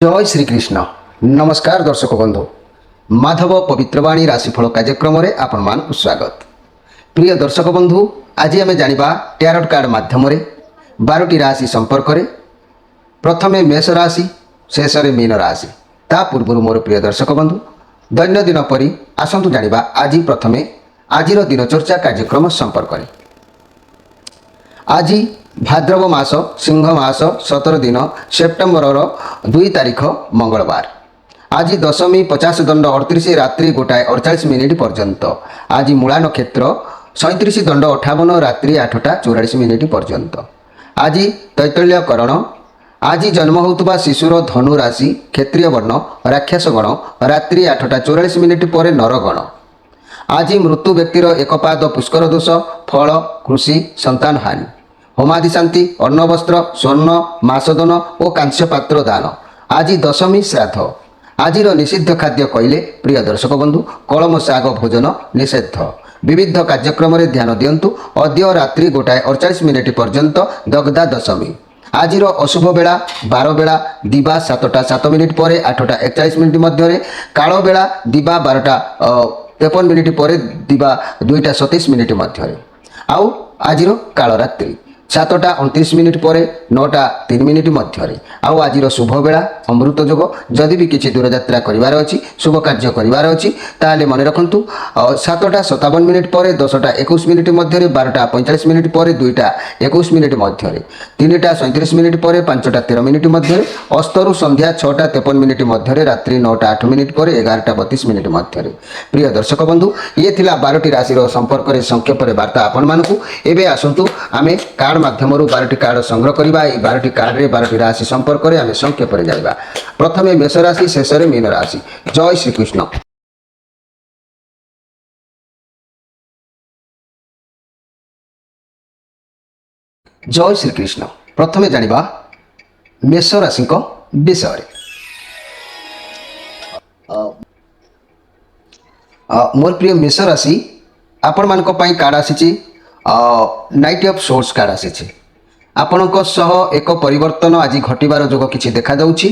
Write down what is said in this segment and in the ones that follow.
जय श्रीकृष्ण नमस्कार दर्शक बंधु माधव पवित्रवाणी राशिफल कार्यक्रम में आपण मान स्वागत। प्रिय दर्शक बंधु आज आम जाना टैरोट कार्ड माध्यम 12टी राशि संपर्क में प्रथमे मेष राशि शेष में मीन राशि ता पूर्व मोर प्रिय दर्शक बंधु दैनंदिन परी आसतु जाना आज प्रथमे आज दिनचर्चा कार्यक्रम संपर्क में। आज भाद्रव मास सिंह मास 17 दिन सेप्टेम्बर 2 तारीख मंगलवार। आज दशमी 50 दंड 38 रात्रि 1:48 पर्यंत। आज मूला नक्षत्र 37 दंड 58 रात्रि 8:44 पर्यंत। आज तैतल्यकरण। आज जन्म होता शिशुर धनु राशि क्षेत्रीय वर्ण राक्षस गण रात्रि 8:44 पर नरगण। आज मृत्यु व्यक्तिर एक पाद पुष्कर दोष फल कृषि संतान हानि होमादि शांति अन्न वस्त्र स्वर्ण मासदन और कांस्य पात्र दान। आज दशमी श्राद्ध। आज निषिद्ध खाद्य कहले प्रिय दर्शक बंधु कलम शाग भोजन निषेध। विविध कार्यक्रम ध्यान दिंतु। अद्य रात्रि 1:48 पर्यंत दग्धा दशमी। आज अशुभ बेला 12 बेला दिवा 7:07 पर 8:41 मध्य काल बेला दिवा 12:53 पर दिवा 2:37 मध्य आउ आज काल रात्रि 7:29 पर 9:03 मध्य आउ आज शुभ बेला अमृत जोग। जदि भी किसी दूरयात्रा करार अच्छी शुभ कार्य करार अच्छी ताले मन रखु 7:57 पर 10:21 मध्य 12:45 पर 2:21 मध्य 3:37 पर 5:13 मध्य अस्तरु संध्या 6:53 मध्य रात्रि 9:08 पर 11:32 मध्य। प्रिय दर्शक बंधु ये थिला 12टी राशि संपर्क में संक्षेप वार्ता आपण मानकु। एबे आसंतु आमे कार्ड माध्यम 12टी कार्ड संग्रह करबा। 12टी कार्ड रे 12टी राशि संपर्क में आमे संक्षेप में जाइबा। प्रथमे मेष राशि शेष में मीन राशि। जय श्रीकृष्ण। जय श्रीकृष्ण। प्रथमे जानिबा मेष राशि विषय। मोर प्रिय मेष राशि आपण मान कार्ड आसी नाइट ऑफ सोर्स कार्ड आसी। आपण एक परिवर्तन आज घटवार जोग किसी देखा जाउछि।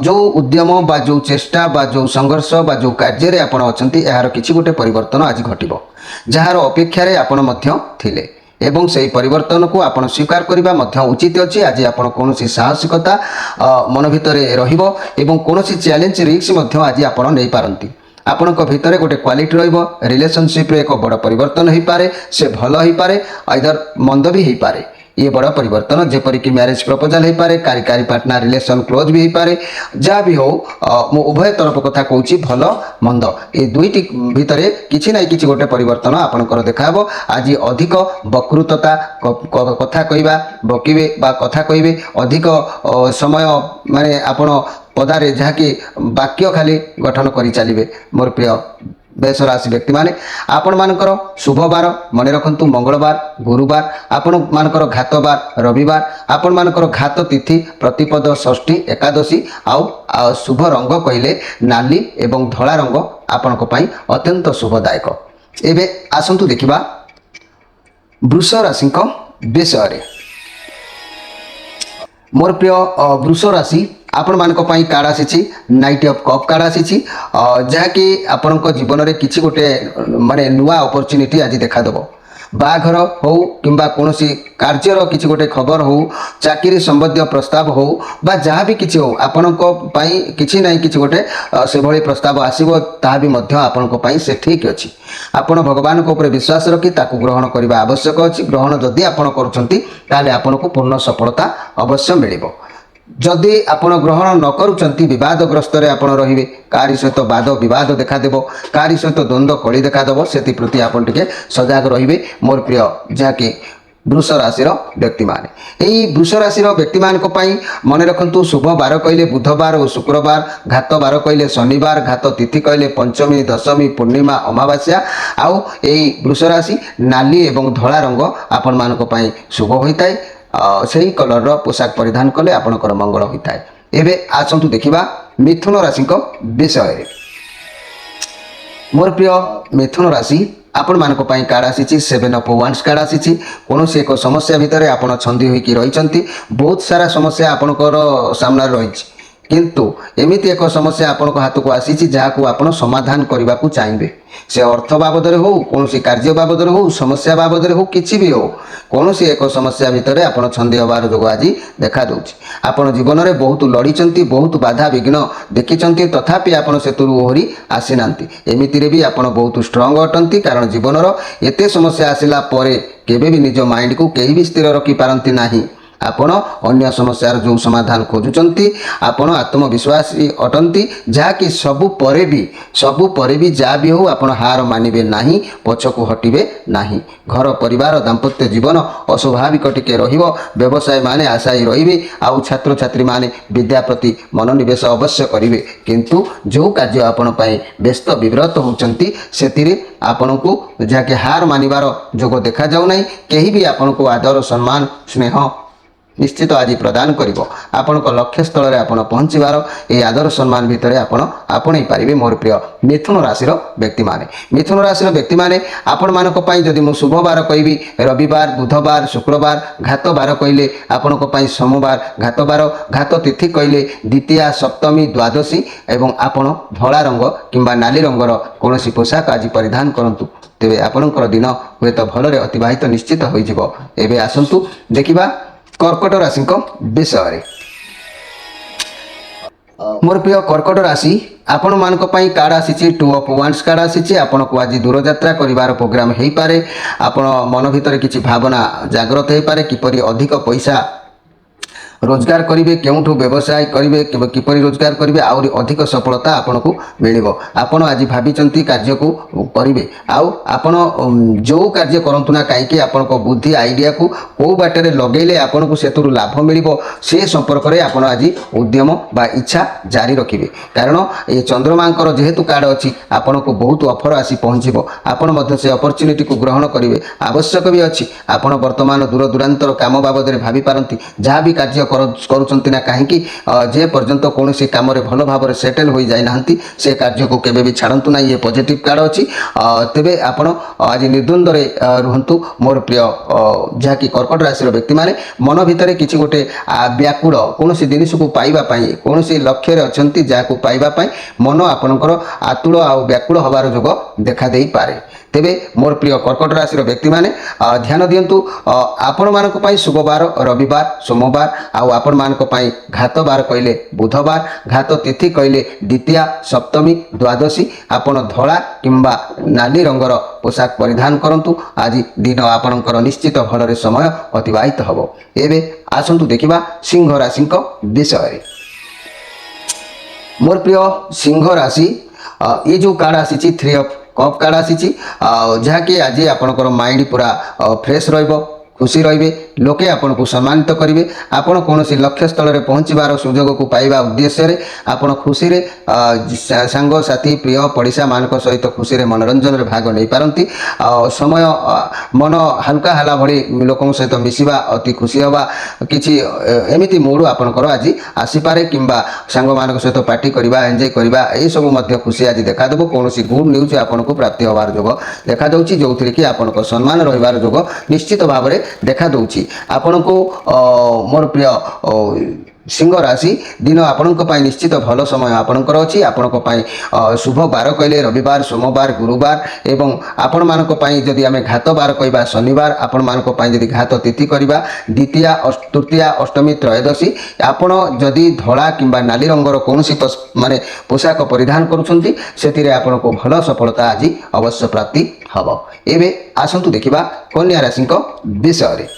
जो उद्यम बा जो चेष्टा बा जो संघर्ष बा जो कार्य आपण अछंती यार किछि गोटे परिवर्तन आज घटिबो जार अपेक्षा रे आपण मध्य थिले एवं से परिवर्तन को आपण स्वीकार करबा मध्य उचित अछि। आज आपण कोनोसी साहसिकता मन भितरे रहिबो एवं कोनोसी चैलेंज रिस्क मध्य आज आपण नै पारंती। आपण भितर गोटे क्वालिटी रहिबो। रिलेशनशिप रे एक बड़ परिवर्तन हो पारे से भल हो पारे आइदर मंद भी हो पारे। ये बड़ परिवर्तन जेपरिक मैरिज प्रपोजल हो पारे कार्यकारी पार्टनर रिलेशन क्लोज भी हो पारे जहाँ भी हो मु उभय तरफ कथा कहूँ भल मंद ये दुईटी भितर किसी ना किसी गोटे परिवर्तन आपंकर देखाब। आज अधिक वक्रतता कथा कहवा बकिबे बा कथा कहबे अधिक समय माने आपण पदारे जहाँकि वाक्य खाली गठन करी चलिए। मोर प्रिय मेष राशि व्यक्ति माने आपण मानकर शुभ बार मन रखंतु मंगलवार गुरुवार आपण मानकर घात बार रविवार आपण मानकर घात तिथि प्रतिपद षष्ठी एकादशी आउ शुभ रंग कहले नाली एवं धला रंग आपणक पई अत्यंत शुभदायक। एबे आसंतु देखिबा वृष राशि विषय। मोर प्रिय वृष राशि आपण मानक पई कार्ड आसी नाइट ऑफ कप कार्ड आसी जहाँकि आपण जीवन में किसी गोटे माने नुआ अपॉर्चुनिटी आज देखा देबो। बाघर हो किंबा कोनोसी कार्यर किसी गोटे खबर हो चाकरी संबंधी प्रस्ताव हो बा जहाँ भी किसी हो आपणक पई किसी ना किसी गोटे से भली प्रस्ताव आसीबो ता भी मध्य आपणक पई से ठीक अछि। आपण भगवान को ऊपर विश्वास रखी ताकू ग्रहण करबा आवश्यक अछि। ग्रहण जदि आपण करूछंती ताले आपणक पूर्ण सफलता अवश्य मिलिबो। जदि आपण ग्रहण न करूचंती विवादग्रस्त आपण रहिबे। कारी सहित वाद विवाद देखा देबो कारी सहित द्वंद्व कली देखा देबो सेति प्रति आपण टिके सजाग रहिबे। मोर प्रिय जहाँकि वृष राशि व्यक्ति माने एई वृष राशि व्यक्ति मान मन रखंतु शुभ बार कहले बुधवार और शुक्रवार घात बार कहले शनिवार घात तिथि कहले पंचमी दशमी पूर्णिमा अमावास्या आउ एई वृष राशि नाली एवं धला रंग आपण मानक पई शुभ होइताय। सही कलर पोशाक परिधान कले आपणकर मंगल होता है। एबे आसंतु देखिबा मिथुन राशि विषय। मोर प्रिय मिथुन राशि आपण मानक पई कार्ड आसी 7 ऑफ वांड्स कार्ड आसी। कौन एक समस्या भितर आपण छंदी होइकी रहिचंती बहुत सारा समस्या आपणकर सामने रही କିନ୍ତୁ ଏମିତି ଏକ ସମସ୍ୟା ଆପଣଙ୍କ ହାତକୁ ଆସିଛି ଯାହାକୁ ଆପଣ ସମାଧାନ କରିବାକୁ ଚାହିଁବେ। ସେ ଅର୍ଥ ବାବଦରେ ହେଉ, କୌଣସି କାର୍ଯ୍ୟ ବାବଦରେ ହେଉ, ସମସ୍ୟା ବାବଦରେ ହେଉ, କିଛି ବି ହେଉ, କୌଣସି ଏକ ସମସ୍ୟା ଭିତରେ ଆପଣ ଛନ୍ଦି ହେବାର ଯୋଗ ଆଜି ଦେଖାଦେଉଛି। ଆପଣ ଜୀବନରେ ବହୁତ ଲଢ଼ିଛନ୍ତି, ବହୁତ ବାଧା ବିଘ୍ନ ଦେଖିଛନ୍ତି, ତଥାପି ଆପଣ ସେଥିରୁ ଓହରି ଆସିନାହାନ୍ତି। ଏମିତିରେ ବି ଆପଣ ବହୁତ ଷ୍ଟ୍ରଙ୍ଗ ଅଟନ୍ତି, କାରଣ ଜୀବନର ଏତେ ସମସ୍ୟା ଆସିଲା ପରେ କେବେ ବି ନିଜ ମାଇଣ୍ଡକୁ କେହି ବି ସ୍ଥିର ରଖିପାରନ୍ତି ନାହିଁ। ଆପଣ ଅନ୍ୟ ସମସ୍ୟାର ଯେଉଁ ସମାଧାନ ଖୋଜୁଛନ୍ତି, ଆପଣ ଆତ୍ମବିଶ୍ୱାସୀ ଅଟନ୍ତି, ଯାହାକି ସବୁ ପରେ ବି ଯାହା ବି ହେଉ ଆପଣ ହାର ମାନିବେ ନାହିଁ, ପଛକୁ ହଟିବେ ନାହିଁ। ଘର ପରିବାର ଦାମ୍ପତ୍ୟ ଜୀବନ ଅସ୍ୱାଭାବିକ ଟିକେ ରହିବ, ବ୍ୟବସାୟ ମାନେ ଆଶାୟୀ ରହିବେ, ଆଉ ଛାତ୍ରଛାତ୍ରୀମାନେ ବିଦ୍ୟା ପ୍ରତି ମନୋନିବେଶ ଅବଶ୍ୟ କରିବେ। କିନ୍ତୁ ଯେଉଁ କାର୍ଯ୍ୟ ଆପଣ ପାଇଁ ବ୍ୟସ୍ତ ବିବ୍ରତ ହେଉଛନ୍ତି ସେଥିରେ ଆପଣଙ୍କୁ ଯାହାକି ହାର ମାନିବାର ଯୋଗ ଦେଖାଯାଉ ନାହିଁ। କେହି ବି ଆପଣଙ୍କୁ ଆଦର ସମ୍ମାନ ସ୍ନେହ ନିଶ୍ଚିତ ଆଜି ପ୍ରଦାନ କରିବ। ଆପଣଙ୍କ ଲକ୍ଷ୍ୟସ୍ଥଳରେ ଆପଣ ପହଞ୍ଚିବାର ଏହି ଆଦର ସମ୍ମାନ ଭିତରେ ଆପଣ ଆପଣେଇ ପାରିବେ। ମୋର ପ୍ରିୟ ମିଥୁନ ରାଶିର ବ୍ୟକ୍ତିମାନେ, ମିଥୁନ ରାଶିର ବ୍ୟକ୍ତିମାନେ ଆପଣମାନଙ୍କ ପାଇଁ ଯଦି ମୁଁ ଶୁଭବାର କହିବି ରବିବାର, ବୁଧବାର, ଶୁକ୍ରବାର, ଘାତ ବାର କହିଲେ ଆପଣଙ୍କ ପାଇଁ ସୋମବାର ଘାତ ବାର, ଘାତ ତିଥି କହିଲେ ଦ୍ୱିତୀୟା, ସପ୍ତମୀ, ଦ୍ୱାଦଶୀ ଏବଂ ଆପଣ ଧଳା ରଙ୍ଗ କିମ୍ବା ନାଲି ରଙ୍ଗର କୌଣସି ପୋଷାକ ଆଜି ପରିଧାନ କରନ୍ତୁ, ତେବେ ଆପଣଙ୍କର ଦିନ ହୁଏତ ଭଲରେ ଅତିବାହିତ ନିଶ୍ଚିତ ହୋଇଯିବ। ଏବେ ଆସନ୍ତୁ ଦେଖିବା କର୍କଟ ରାଶିଙ୍କ ବିଷୟରେ। ମୋର ପ୍ରିୟ କର୍କଟ ରାଶି, ଆପଣମାନଙ୍କ ପାଇଁ କାର୍ଡ଼ ଆସିଛି ଟୁ ଅଫ୍ ୱାଣ୍ଡସ୍ କାର୍ଡ଼ ଆସିଛି। ଆପଣଙ୍କୁ ଆଜି ଦୂରଯାତ୍ରା କରିବାର ପ୍ରୋଗ୍ରାମ ହେଇପାରେ। ଆପଣ ମନ ଭିତରେ କିଛି ଭାବନା ଜାଗ୍ରତ ହେଇପାରେ, କିପରି ଅଧିକ ପଇସା ରୋଜଗାର କରିବେ, କେଉଁଠୁ ବ୍ୟବସାୟ କରିବେ, କିପରି ରୋଜଗାର କରିବେ, ଆହୁରି ଅଧିକ ସଫଳତା ଆପଣଙ୍କୁ ମିଳିବ। ଆପଣ ଆଜି ଭାବିଛନ୍ତି କାର୍ଯ୍ୟକୁ କରିବେ, ଆଉ ଆପଣ ଯେଉଁ କାର୍ଯ୍ୟ କରନ୍ତୁ ନା କାହିଁକି ଆପଣଙ୍କ ବୁଦ୍ଧି ଆଇଡ଼ିଆକୁ କେଉଁ ବାଟରେ ଲଗେଇଲେ ଆପଣଙ୍କୁ ସେଥିରୁ ଲାଭ ମିଳିବ ସେ ସମ୍ପର୍କରେ ଆପଣ ଆଜି ଉଦ୍ୟମ ବା ଇଚ୍ଛା ଜାରି ରଖିବେ। କାରଣ ଏ ଚନ୍ଦ୍ରମାଙ୍କର ଯେହେତୁ କାର୍ଡ଼ ଅଛି ଆପଣଙ୍କୁ ବହୁତ ଅଫର ଆସି ପହଞ୍ଚିବ, ଆପଣ ମଧ୍ୟ ସେ ଅପରଚ୍ୟୁନିଟିକୁ ଗ୍ରହଣ କରିବେ। ଆବଶ୍ୟକ ବି ଅଛି। ଆପଣ ବର୍ତ୍ତମାନ ଦୂର ଦୂରାନ୍ତର କାମ ବାବଦରେ ଭାବିପାରନ୍ତି। ଯାହା ବି କାର୍ଯ୍ୟ କରୁଛନ୍ତି ନା କାହିଁକି ଯେ ପର୍ଯ୍ୟନ୍ତ କୌଣସି କାମରେ ଭଲ ଭାବରେ ସେଟେଲ ହୋଇଯାଇନାହାନ୍ତି ସେ କାର୍ଯ୍ୟକୁ କେବେ ବି ଛାଡ଼ନ୍ତୁ ନାହିଁ। ଏ ପଜିଟିଭ୍ କାର୍ଡ଼ ଅଛି। ତେବେ ଆପଣ ଆଜି ନିର୍ଦ୍ୱନ୍ଦ୍ୱରେ ରୁହନ୍ତୁ। ମୋର ପ୍ରିୟ ଯାହାକି କର୍କଟ ରାଶିର ବ୍ୟକ୍ତିମାନେ ମନ ଭିତରେ କିଛି ଗୋଟେ ବ୍ୟାକୁଳ କୌଣସି ଜିନିଷକୁ ପାଇବା ପାଇଁ, କୌଣସି ଲକ୍ଷ୍ୟରେ ଅଛନ୍ତି ଯାହାକୁ ପାଇବା ପାଇଁ ମନ ଆପଣଙ୍କର ଆତୁର ଆଉ ବ୍ୟାକୁଳ ହେବାର ଯୋଗ ଦେଖାଦେଇପାରେ। ତେବେ ମୋର ପ୍ରିୟ କର୍କଟ ରାଶିର ବ୍ୟକ୍ତିମାନେ ଧ୍ୟାନ ଦିଅନ୍ତୁ, ଆପଣମାନଙ୍କ ପାଇଁ ଶୁଭବାର ରବିବାର, ସୋମବାର, ଆଉ ଆପଣମାନଙ୍କ ପାଇଁ ଘାତ ବାର କହିଲେ ବୁଧବାର, ଘାତ ତିଥି କହିଲେ ଦ୍ୱିତୀୟା, ସପ୍ତମୀ, ଦ୍ୱାଦଶୀ। ଆପଣ ଧଳା କିମ୍ବା ନାଲି ରଙ୍ଗର ପୋଷାକ ପରିଧାନ କରନ୍ତୁ। ଆଜି ଦିନ ଆପଣଙ୍କର ନିଶ୍ଚିତ ଭଲରେ ସମୟ ଅତିବାହିତ ହେବ। ଏବେ ଆସନ୍ତୁ ଦେଖିବା ସିଂହ ରାଶିଙ୍କ ବିଷୟରେ। ମୋର ପ୍ରିୟ ସିଂହ ରାଶି, ये जो कार्ड आसी थ्री ऑफ कप कार्ड आसी जहाँकि आज आपंकर माइंड पूरा फ्रेश रहिबो, खुशी रे लोके आपन को सम्मानित करेंगे। आपड़ कौन लक्ष्य स्थल में पहुँचार सुजोग को पाइबा उद्देश्य आपड़ खुशी सांग साथी प्रिय पड़िशा मान सहित खुशी मनोरंजन में भाग नहीं पारती। समय मन हल्का हाला भली लोक सहित मिसवा अति खुशी हवा किसी एमती मूड आपंकर आज आसीपे कि सांग मान सहित पार्टी करवा एंजॉय करवा यह सब खुशी आज देखादेव। कौन गुड न्यूज आपन को प्राप्ति होवार जोग देखा जो कि आपन सम्मान रही जोग निश्चित भाव में देखा दूची। आपण को मोर प्रिय सिंह राशि दिन आपणक निश्चित भल समय आपणकर अच्छी। आपण शुभ बार कहले रविवार, सोमवार, गुरुवार एवं आपण मानक जदि आम घात बार कहवा शनिवार, आपण मानक जदि घात तिथि करवा द्वितीया, तृतीया, अष्टमी, त्रयोदशी। आपण जदि धड़ा किंबा नाली रंगर कौन माने पोशाक परिधान करुछंती सेतिरे आपनको भल सफलता आज अवश्य प्राप्ति हब। एबे आसंतु देखिबा कन्या राशि विषय।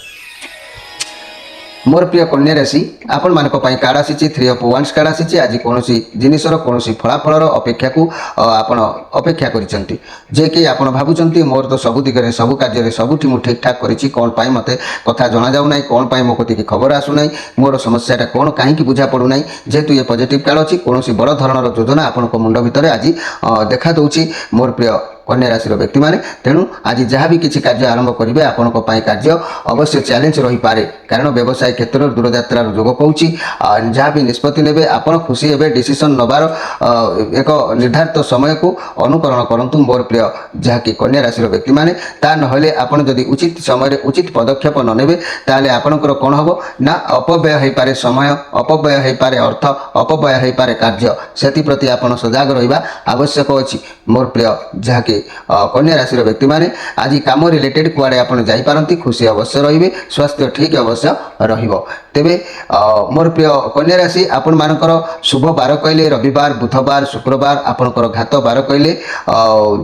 मोर प्रिय कन्या राशि आपण मानक कार्ड आसी थ्री ऑफ वांड्स कार्ड आसी। आज कौन जिनसर कौन फलाफल अपेक्षा को आपण अपेक्षा करिसेंती जे कि आपण भाबुचंती मोर तो सब दिगरे सब कार्य सबुठी मु ठीक ठाक करिछि, कौन पाई मते कथा जना जाउ नै, कौन पाई मो कति खबर आसु नै, मोर समस्याटा कौन कहीं बुझा पड़ू नै। जेहेतु ये पॉजिटिव कार्ड अछि कौन बड़ धरणर योजना आपण मुंड भितर आज देखा दउछि। मोर प्रिय कन्या राशि व्यक्ति माने तेणु आज जहाँ भी किसी कार्य आरंभ करेंगे आपण कार्य अवश्य चैलेंज रही पारे। କାରଣ ବ୍ୟବସାୟ କ୍ଷେତ୍ରରେ ଦୂରଯାତ୍ରାର ଯୋଗ କହୁଛି। ଯାହା ବି ନିଷ୍ପତ୍ତି ନେବେ ଆପଣ ଖୁସି ହେବେ। ଡିସିସନ୍ ନେବାର ଏକ ନିର୍ଦ୍ଧାରିତ ସମୟକୁ ଅନୁକରଣ କରନ୍ତୁ ମୋର ପ୍ରିୟ ଯାହାକି କନ୍ୟା ରାଶିର ବ୍ୟକ୍ତିମାନେ। ତା ନହେଲେ ଆପଣ ଯଦି ଉଚିତ ସମୟରେ ଉଚିତ ପଦକ୍ଷେପ ନ ନେବେ ତାହେଲେ ଆପଣଙ୍କର କ'ଣ ହେବ ନା ଅପବ୍ୟୟ ହୋଇପାରେ ସମୟ, ଅପବ୍ୟୟ ହୋଇପାରେ ଅର୍ଥ, ଅପବ୍ୟୟ ହୋଇପାରେ କାର୍ଯ୍ୟ। ସେଥିପ୍ରତି ଆପଣ ସଜାଗ ରହିବା ଆବଶ୍ୟକ ଅଛି ମୋର ପ୍ରିୟ ଯାହାକି କନ୍ୟା ରାଶିର ବ୍ୟକ୍ତିମାନେ। ଆଜି କାମ ରିଲେଟେଡ୍ କୁଆଡ଼େ ଆପଣ ଯାଇପାରନ୍ତି, ଖୁସି ଅବଶ୍ୟ ରହିବେ, ସ୍ୱାସ୍ଥ୍ୟ ଠିକ୍ ଅବଶ୍ୟ ରହିବ। ତେବେ ମୋର ପ୍ରିୟ କନ୍ୟା ରାଶି ଆପଣମାନଙ୍କର ଶୁଭ ବାର କହିଲେ ରବିବାର, ବୁଧବାର, ଶୁକ୍ରବାର, ଆପଣଙ୍କର ଘାତ ବାର କହିଲେ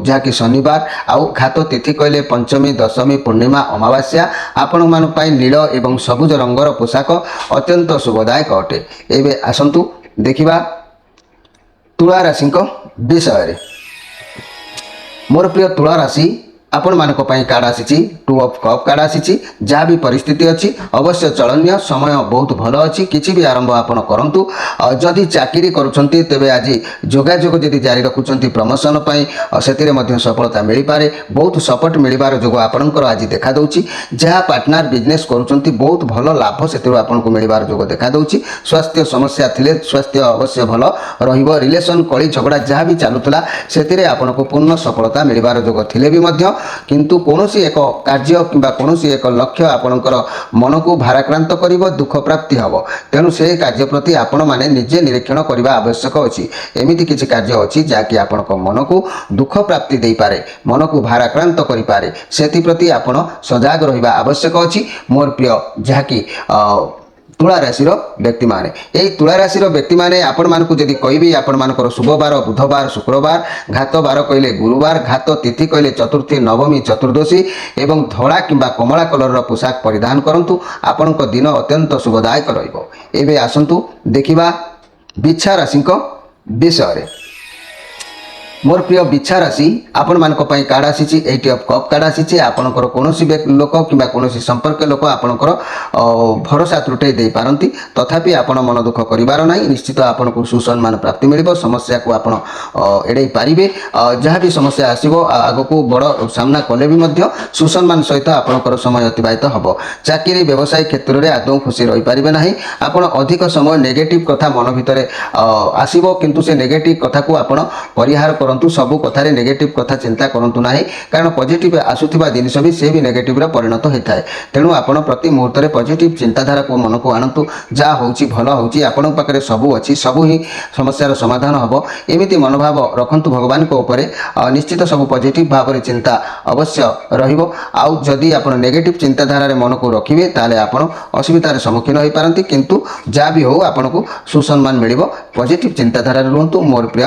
ଯାହାକି ଶନିବାର, ଆଉ ଘାତ ତିଥି କହିଲେ ପଞ୍ଚମୀ, ଦଶମୀ, ପୂର୍ଣ୍ଣିମା, ଅମାବାସ୍ୟା। ଆପଣମାନଙ୍କ ପାଇଁ ନୀଳ ଏବଂ ସବୁଜ ରଙ୍ଗର ପୋଷାକ ଅତ୍ୟନ୍ତ ଶୁଭଦାୟକ ଅଟେ। ଏବେ ଆସନ୍ତୁ ଦେଖିବା ତୁଳା ରାଶିଙ୍କ ବିଷୟରେ। ମୋର ପ୍ରିୟ ତୁଳା ରାଶି ଆପଣମାନଙ୍କ ପାଇଁ କାର୍ଡ଼ ଆସିଛି 2 ଅଫ୍ କପ୍ କାର୍ଡ଼ ଆସିଛି। ଯାହା ବି ପରିସ୍ଥିତି ଅଛି ଅବଶ୍ୟ ଚଳନୀୟ, ସମୟ ବହୁତ ଭଲ ଅଛି। କିଛି ବି ଆରମ୍ଭ ଆପଣ କରନ୍ତୁ। ଯଦି ଚାକିରି କରୁଛନ୍ତି ତେବେ ଆଜି ଯୋଗାଯୋଗ ଯଦି ଜାରି ରଖୁଛନ୍ତି ପ୍ରମୋସନ୍ ପାଇଁ ସେଥିରେ ମଧ୍ୟ ସଫଳତା ମିଳିପାରେ। ବହୁତ ସପୋର୍ଟ ମିଳିବାର ଯୋଗ ଆପଣଙ୍କର ଆଜି ଦେଖାଦେଉଛି। ଯାହା ପାର୍ଟନର ବିଜନେସ୍ କରୁଛନ୍ତି ବହୁତ ଭଲ ଲାଭ ସେଥିରୁ ଆପଣଙ୍କୁ ମିଳିବାର ଯୋଗ ଦେଖାଦେଉଛି। ସ୍ୱାସ୍ଥ୍ୟ ସମସ୍ୟା ଥିଲେ ସ୍ୱାସ୍ଥ୍ୟ ଅବଶ୍ୟ ଭଲ ରହିବ। ରିଲେସନ୍ କଳି ଝଗଡ଼ା ଯାହା ବି ଚାଲୁଥିଲା ସେଥିରେ ଆପଣଙ୍କୁ ପୂର୍ଣ୍ଣ ସଫଳତା ମିଳିବାର ଯୋଗ ଥିଲେ ବି ମଧ୍ୟ କିନ୍ତୁ କୌଣସି ଏକ କାର୍ଯ୍ୟ କିମ୍ବା କୌଣସି ଏକ ଲକ୍ଷ୍ୟ ଆପଣଙ୍କର ମନକୁ ଭାରାକ୍ରାନ୍ତ କରିବ, ଦୁଃଖ ପ୍ରାପ୍ତି ହେବ। ତେଣୁ ସେହି କାର୍ଯ୍ୟ ପ୍ରତି ଆପଣମାନେ ନିଜେ ନିରୀକ୍ଷଣ କରିବା ଆବଶ୍ୟକ ଅଛି। ଏମିତି କିଛି କାର୍ଯ୍ୟ ଅଛି ଯାହାକି ଆପଣଙ୍କ ମନକୁ ଦୁଃଖ ପ୍ରାପ୍ତି ଦେଇପାରେ, ମନକୁ ଭାରାକ୍ରାନ୍ତ କରିପାରେ। ସେଥିପ୍ରତି ଆପଣ ସଜାଗ ରହିବା ଆବଶ୍ୟକ ଅଛି ମୋର ପ୍ରିୟ ଯାହାକି ତୁଳା ରାଶିର ବ୍ୟକ୍ତିମାନେ। ଏହି ତୁଳା ରାଶିର ବ୍ୟକ୍ତିମାନେ ଆପଣମାନଙ୍କୁ ଯଦି କହିବି ଆପଣମାନଙ୍କର ଶୁଭବାର ବୁଧବାର, ଶୁକ୍ରବାର, ଘାତ ବାର କହିଲେ ଗୁରୁବାର, ଘାତ ତିଥି କହିଲେ ଚତୁର୍ଥୀ, ନବମୀ, ଚତୁର୍ଦ୍ଦଶୀ ଏବଂ ଧଳା କିମ୍ବା କମଳା କଲରର ପୋଷାକ ପରିଧାନ କରନ୍ତୁ। ଆପଣଙ୍କ ଦିନ ଅତ୍ୟନ୍ତ ଶୁଭଦାୟକ ରହିବ। ଏବେ ଆସନ୍ତୁ ଦେଖିବା ବିଛା ରାଶିଙ୍କ ବିଷୟରେ। ମୋର ପ୍ରିୟ ବିଛା ରାଶି ଆପଣମାନଙ୍କ ପାଇଁ କାର୍ଡ଼ ଆସିଛି 8 ଅଫ୍ କପ୍ କାର୍ଡ଼ ଆସିଛି। ଆପଣଙ୍କର କୌଣସି ଲୋକ କିମ୍ବା କୌଣସି ସମ୍ପର୍କୀୟ ଲୋକ ଆପଣଙ୍କର ଭରସା ତ୍ରୁଟେଇ ଦେଇପାରନ୍ତି। ତଥାପି ଆପଣ ମନ ଦୁଃଖ କରିବାର ନାହିଁ। ନିଶ୍ଚିତ ଆପଣଙ୍କୁ ସୁସମ୍ମାନ ପ୍ରାପ୍ତି ମିଳିବ। ସମସ୍ୟାକୁ ଆପଣ ଏଡ଼େଇ ପାରିବେ। ଯାହା ବି ସମସ୍ୟା ଆସିବ ଆଗକୁ ବଡ଼ ସାମ୍ନା କଲେ ବି ମଧ୍ୟ ସୁସମ୍ମାନ ସହିତ ଆପଣଙ୍କର ସମୟ ଅତିବାହିତ ହେବ। ଚାକିରି ବ୍ୟବସାୟ କ୍ଷେତ୍ରରେ ଆଦୌ ଖୁସି ରହିପାରିବେ ନାହିଁ। ଆପଣ ଅଧିକ ସମୟ ନେଗେଟିଭ୍ କଥା ମନ ଭିତରେ ଆସିବ କିନ୍ତୁ ସେ ନେଗେଟିଭ୍ କଥାକୁ ଆପଣ ପରିହାର କରନ୍ତୁ। ସବୁ କଥାରେ ନେଗେଟିଭ୍ କଥା ଚିନ୍ତା କରନ୍ତୁ ନାହିଁ କାରଣ ପଜିଟିଭ୍ ଆସୁଥିବା ଜିନିଷ ବି ସେ ବି ନେଗେଟିଭ୍ରେ ପରିଣତ ହୋଇଥାଏ। ତେଣୁ ଆପଣ ପ୍ରତି ମୁହୂର୍ତ୍ତରେ ପଜିଟିଭ୍ ଚିନ୍ତାଧାରାକୁ ମନକୁ ଆଣନ୍ତୁ। ଯାହା ହେଉଛି ଭଲ ହେଉଛି, ଆପଣଙ୍କ ପାଖରେ ସବୁ ଅଛି, ସବୁ ହିଁ ସମସ୍ୟାର ସମାଧାନ ହେବ ଏମିତି ମନୋଭାବ ରଖନ୍ତୁ ଭଗବାନଙ୍କ ଉପରେ। ନିଶ୍ଚିତ ସବୁ ପଜିଟିଭ୍ ଭାବରେ ଚିନ୍ତା ଅବଶ୍ୟ ରହିବ। ଆଉ ଯଦି ଆପଣ ନେଗେଟିଭ୍ ଚିନ୍ତାଧାରାରେ ମନକୁ ରଖିବେ ତାହେଲେ ଆପଣ ଅସୁବିଧାର ସମ୍ମୁଖୀନ ହୋଇପାରନ୍ତି। କିନ୍ତୁ ଯାହା ବି ହେଉ ଆପଣଙ୍କୁ ସୁସମ୍ମାନ ମିଳିବ। ପଜିଟିଭ୍ ଚିନ୍ତାଧାରାରେ ରୁହନ୍ତୁ ମୋର ପ୍ରିୟ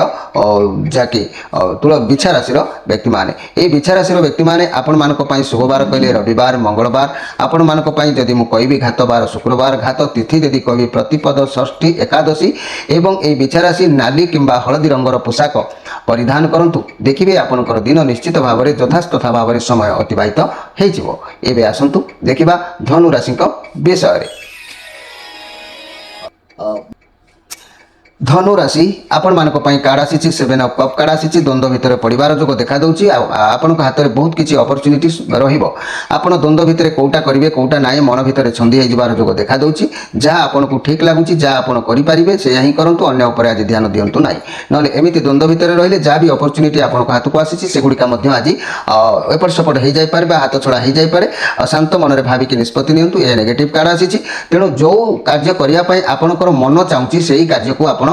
ଯାହାକି ବିଛା ରାଶିର ବ୍ୟକ୍ତିମାନେ। ଏହି ବିଛା ରାଶିର ବ୍ୟକ୍ତିମାନେ ଆପଣମାନଙ୍କ ପାଇଁ ଶୁଭବାର କହିଲେ ରବିବାର, ମଙ୍ଗଳବାର। ଆପଣମାନଙ୍କ ପାଇଁ ଯଦି ମୁଁ କହିବି ଘାତ ବାର ଶୁକ୍ରବାର, ଘାତ ତିଥି ଯଦି କହିବି ପ୍ରତିପଦ, ଷଷ୍ଠୀ, ଏକାଦଶୀ ଏବଂ ଏହି ବିଛା ରାଶି ନାଲି କିମ୍ବା ହଳଦୀ ରଙ୍ଗର ପୋଷାକ ପରିଧାନ କରନ୍ତୁ। ଦେଖିବେ ଆପଣଙ୍କର ଦିନ ନିଶ୍ଚିତ ଭାବରେ ଯଥାଯଥ ଭାବରେ ସମୟ ଅତିବାହିତ ହୋଇଯିବ। ଏବେ ଆସନ୍ତୁ ଦେଖିବା ଧନୁ ରାଶିଙ୍କ ବିଷୟରେ। ଧନୁ ରାଶି ଆପଣମାନଙ୍କ ପାଇଁ କାର୍ଡ଼ ଆସିଛି 7 ଅଫ୍ କପ୍ କାର୍ଡ଼ ଆସିଛି। ଦ୍ୱନ୍ଦ୍ୱ ଭିତରେ ପଡ଼ିବାର ଯୋଗ ଦେଖାଦେଉଛି। ଆଉ ଆପଣଙ୍କ ହାତରେ ବହୁତ କିଛି ଅପରଚ୍ୟୁନିଟି ରହିବ। ଆପଣ ଦ୍ୱନ୍ଦ୍ୱ ଭିତରେ କେଉଁଟା କରିବେ କେଉଁଟା ନାହିଁ ମନ ଭିତରେ ଛନ୍ଦି ହୋଇଯିବାର ଯୋଗ ଦେଖାଦେଉଛି। ଯାହା ଆପଣଙ୍କୁ ଠିକ୍ ଲାଗୁଛି, ଯାହା ଆପଣ କରିପାରିବେ ସେଇଆ ହିଁ କରନ୍ତୁ। ଅନ୍ୟ ଉପରେ ଆଜି ଧ୍ୟାନ ଦିଅନ୍ତୁ ନାହିଁ। ନହେଲେ ଏମିତି ଦ୍ୱନ୍ଦ୍ୱ ଭିତରେ ରହିଲେ ଯାହା ବି ଅପରଚ୍ୟୁନିଟି ଆପଣଙ୍କ ହାତକୁ ଆସିଛି ସେଗୁଡ଼ିକ ମଧ୍ୟ ଆଜି ଏପଟ ସେପଟ ହୋଇଯାଇପାରେ ବା ହାତ ଛଡ଼ା ହୋଇଯାଇପାରେ। ଶାନ୍ତ ମନରେ ଭାବିକି ନିଷ୍ପତ୍ତି ନିଅନ୍ତୁ। ଏ ନେଗେଟିଭ୍ କାର୍ଡ଼ ଆସିଛି। ତେଣୁ ଯେଉଁ କାର୍ଯ୍ୟ କରିବା ପାଇଁ ଆପଣଙ୍କର ମନ ଚାହୁଁଛି ସେହି କାର୍ଯ୍ୟକୁ ଆପଣ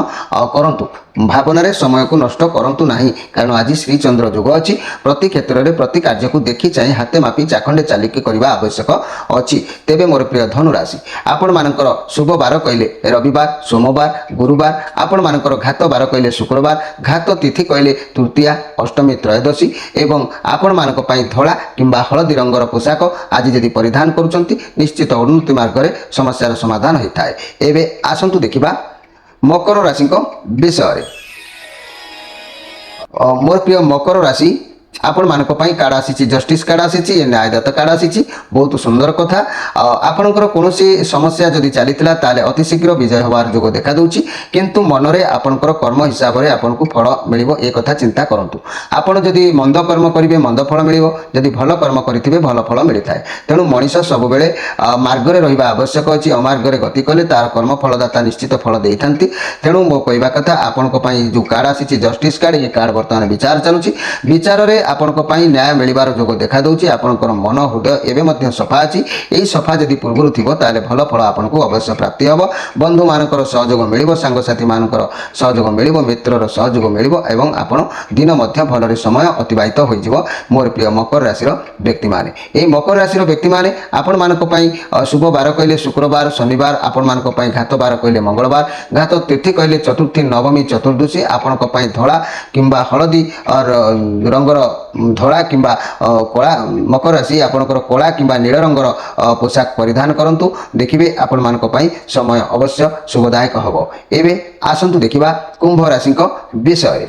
କରନ୍ତୁ। ଭାବନାରେ ସମୟକୁ ନଷ୍ଟ କରନ୍ତୁ ନାହିଁ କାରଣ ଆଜି ଶ୍ରୀଚନ୍ଦ୍ର ଯୋଗ ଅଛି। ପ୍ରତି କ୍ଷେତ୍ରରେ ପ୍ରତି କାର୍ଯ୍ୟକୁ ଦେଖି ଚାହିଁ ହାତେ ମାପି ଚାଖଣ୍ଡେ ଚାଲିକି କରିବା ଆବଶ୍ୟକ ଅଛି। ତେବେ ମୋର ପ୍ରିୟ ଧନୁ ରାଶି ଆପଣମାନଙ୍କର ଶୁଭ ବାର କହିଲେ ରବିବାର, ସୋମବାର, ଗୁରୁବାର। ଆପଣମାନଙ୍କର ଘାତ ବାର କହିଲେ ଶୁକ୍ରବାର, ଘାତ ତିଥି କହିଲେ ତୃତୀୟା, ଅଷ୍ଟମୀ, ତ୍ରୟୋଦଶୀ ଏବଂ ଆପଣମାନଙ୍କ ପାଇଁ ଧଳା କିମ୍ବା ହଳଦୀ ରଙ୍ଗର ପୋଷାକ ଆଜି ଯଦି ପରିଧାନ କରୁଛନ୍ତି ନିଶ୍ଚିତ ଉନ୍ନତି ମାର୍ଗରେ ସମସ୍ୟାର ସମାଧାନ ହୋଇଥାଏ। ଏବେ ଆସନ୍ତୁ ଦେଖିବା ମକର ରାଶିଙ୍କ ବିଷୟରେ। ମୋର ପ୍ରିୟ ମକର ରାଶି आपण मानक पई कार्ड आसी जस्टिस कार्ड आसी न्यायदाता कार्ड आसी बहुत सुंदर कथा आपणकर कौन समस्या जदि चलीथिला ताले अति शीघ्र विजय होवार जोग देखा दूची किंतु मनरे आपणकर कर्म हिसाब रे आपनको फल मिलिबो ए कथा चिंता करंतु आपण जदि मंद कर्म करिवे मंद फल मिलिबो जदि भल कर्म करिथिबे भल फल मिलिथाय तेणु मनीष सब बेले मार्ग रे रहिबा आवश्यक अछि अमार्ग रे गति कले तार कर्म फलदाता निश्चित फल देइथांती तेणु मो कहबा कथा आपनको पई जो कार्ड आसी जस्टिस कार्ड ये कार्ड वर्तमान विचार चलुची विचार रे आपनको पई न्याय मिलिबार जोग देखा दउची आपनकर मन हृदय एबे मध्य सफा अछि एई सफा जदि पूर्वरु थिबो ताले भल फल आपनको अवश्य प्राप्ति हबो बंधु मानकर सहयोग मिलिबो सांग साथी मानकर सहयोग मिलिबो मित्रर सहयोग मिलिबो एवं आपण दिन मध्य भलरे समय अतिबाहित होई जिवो मोर प्रिय मकर राशि रो व्यक्ति माने एई मकर राशि रो व्यक्ति माने आपण मानक पई शुभ बार कहले शुक्रवार शनिवार आपण मानक पई घात बार कहले मंगलवार घात तिथि कहले चतुर्थी नवमी चतुर्दशी आपणक पई धळा किंबा हळदी और रंगर धड़ा किंबा कला मकर राशि आपणकर कला किंबा नील रंगर पोशाक परिधान करंतु देखिबे आपण मानक पई समय अवश्य शुभदायक हबो एबे आसंतु देखिबा कुंभ राशि को विषय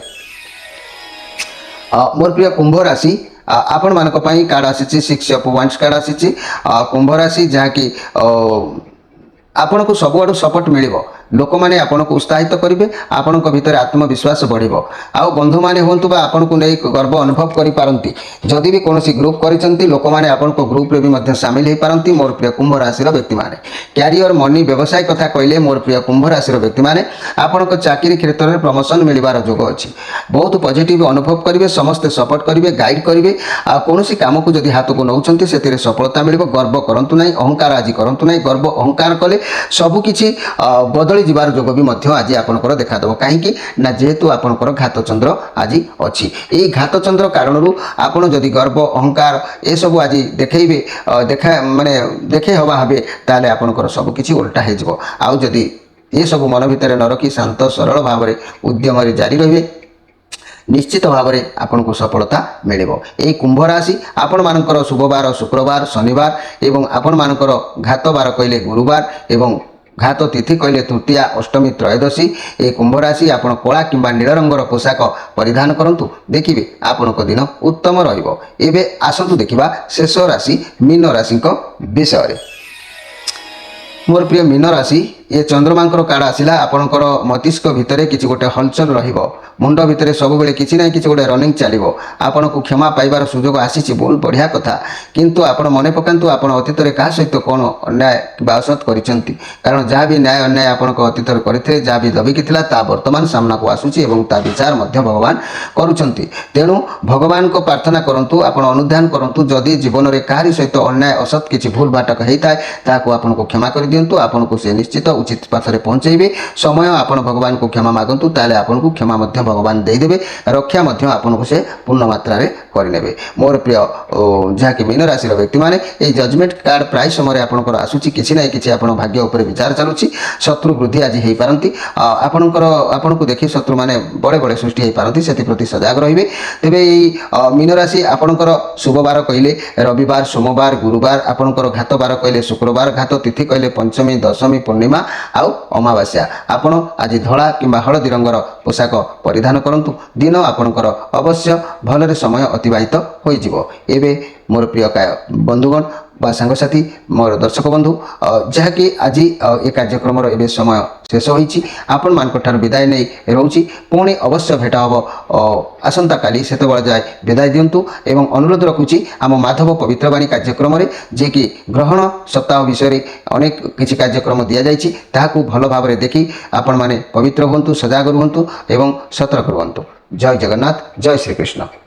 मोर प्रिय कुंभ राशि आपण मानक पई कार्ड आसी 6 ऑफ वांड्स कार्ड आसी कुंभ राशि जहा कि आपण को सब आड़ सपोर्ट मिलिबो लोक माने आपण को उत्साहित करिवे आपण को भीतर आत्मविश्वास बढ़िबो आ बंधु माने होंतु बा आपण को नै गर्व अनुभव करि पारंती जदि भी कोनोसी ग्रुप करिसंती लोक माने आपण को ग्रुप रे भी मध्य शामिल हे पारंती मोर प्रिय कुंभ राशि रो व्यक्ति माने कैरियर मनी व्यवसाय कथा कहले मोर प्रिय कुंभ राशि रो व्यक्ति माने आपण को चाकरी क्षेत्र रे प्रमोशन मिलिबार जोग अछि बहुत पॉजिटिव अनुभव करिवे समस्त सपोर्ट करिवे गाइड करिवे आ कोनोसी काम को जदि हाथ को नउचंती सेतिरे सफलता मिलिबो गर्व करंतु नै अहंकार आज करंतु नै गर्व अहंकार कले सब किछि बदल जीवार जोग भी मध्य आज आपनकर देखा दबो कहीं ना जेहेतु आपनकर घात चंद्र आज अछि ए घात चंद्र कारणरू आपण जदि गर्व अहंकार ए सब आज देखैबे देखा माने देखे हवा हबे ताले आपनकर सब किछि उल्टा हे जबो आ जदि ए सब मन भितर न रखी शांत सरल भाव रे उद्यम रे जारी रहिबे निश्चित भाव में आपन को सफलता मिलिबो ए कुंभ राशि आपण मानकर शुभवार शुक्रवार शनिवार एवं आपण मानकर घात बार कहले गुरुवार एवं घात तिथि कहले तृतीया अष्टमी त्रयोदशी ए कुंभ राशि आपण कला किंबा नील रंगर पोशाक परिधान करंतु देखिबे आपण को दिन उत्तम रहिबो एबे आसंतु देखिबा शेष राशि मीन राशि को विषय मोर प्रिय मीन राशि ये चंद्रमांकर कार्ड आसिला आपणकर मस्तिष्क भितर किछि गोटे हलचल रहिबो मुंड भितर सब बेले किछि नै किछि गोटे रनिंग चलिबो आपण को क्षमा पाइबार सुजोग आसीछि बहुत बढ़िया कथा किंतु आपण मने पकांतु आपण अतीत रे का सहित कोन अन्याय बा असत करिसंती कारण जहा भी न्याय अन्याय आपण को अतीत रे करथे जहा भी दबी किथिला ता वर्तमान सामना को आसुछि एवं ता विचार मध्य भगवान करूछंती तेणु भगवान को प्रार्थना करंतु आपण अनुध्यान करंतु जदि जीवन रे काहारी सहित अन्याय असत किछि भूल बाटक हेइताय ताको आपण को क्षमा कर दियंतु आपण को से निश्चित उचित पाथरे पहुंचेबे समय आपण भगवान को क्षमा मागंतु ताले आपण को क्षमा मध्य भगवान दे देबे रक्षा मध्य आपण को से पूर्ण मात्रा रे करिनेबे मोर प्रिय जहा कि मीन राशि रो व्यक्ति माने ए जजमेंट कार्ड प्राय समय आपण को आसुची किछि नै किछि आपण भाग्य ऊपर विचार चलुची शत्रु वृद्धि आज हेई पारंती आपण को देखि शत्रु माने बड़े बड़े सृष्टि हेई पारंती सेति प्रति सजग रहिबे तेबे मीन राशि आपणकर शुभवार कहले रविवार सोमवार गुरुवार आपणकर घात बार कहले शुक्रवार घात तिथि कहले पंचमी दशमी पूर्णिमा आउ अमावास्या आपण आज धड़ा किंबा हळदी रंगर पोशाक परिधान करंतु दिन आपणकर अवश्य भलरे समय अतिबाहित होई जिवो एबे मोर प्रिय बंधुगण बा सांगसाथी मोर दर्शक बंधु जहाँकि आज ए कार्यक्रम एवं समय शेष होईछि आपण मान ठार विदाय नहीं रोची पुणी अवश्य भेट हम आसंता काली सेत बळ जाय विदाय दिंतु एवं अनुरोध रखुछि आम माधव पवित्रवाणी कार्यक्रम जे कि ग्रहण सप्ताह विषय अनेक किछि कार्यक्रम दिया जायछि ताहाकु भल भाव देखि आपण माने पवित्र हुंतु सजाग रुहंतु एवं सतर्क रुहंतु जय जगन्नाथ जय श्री कृष्ण।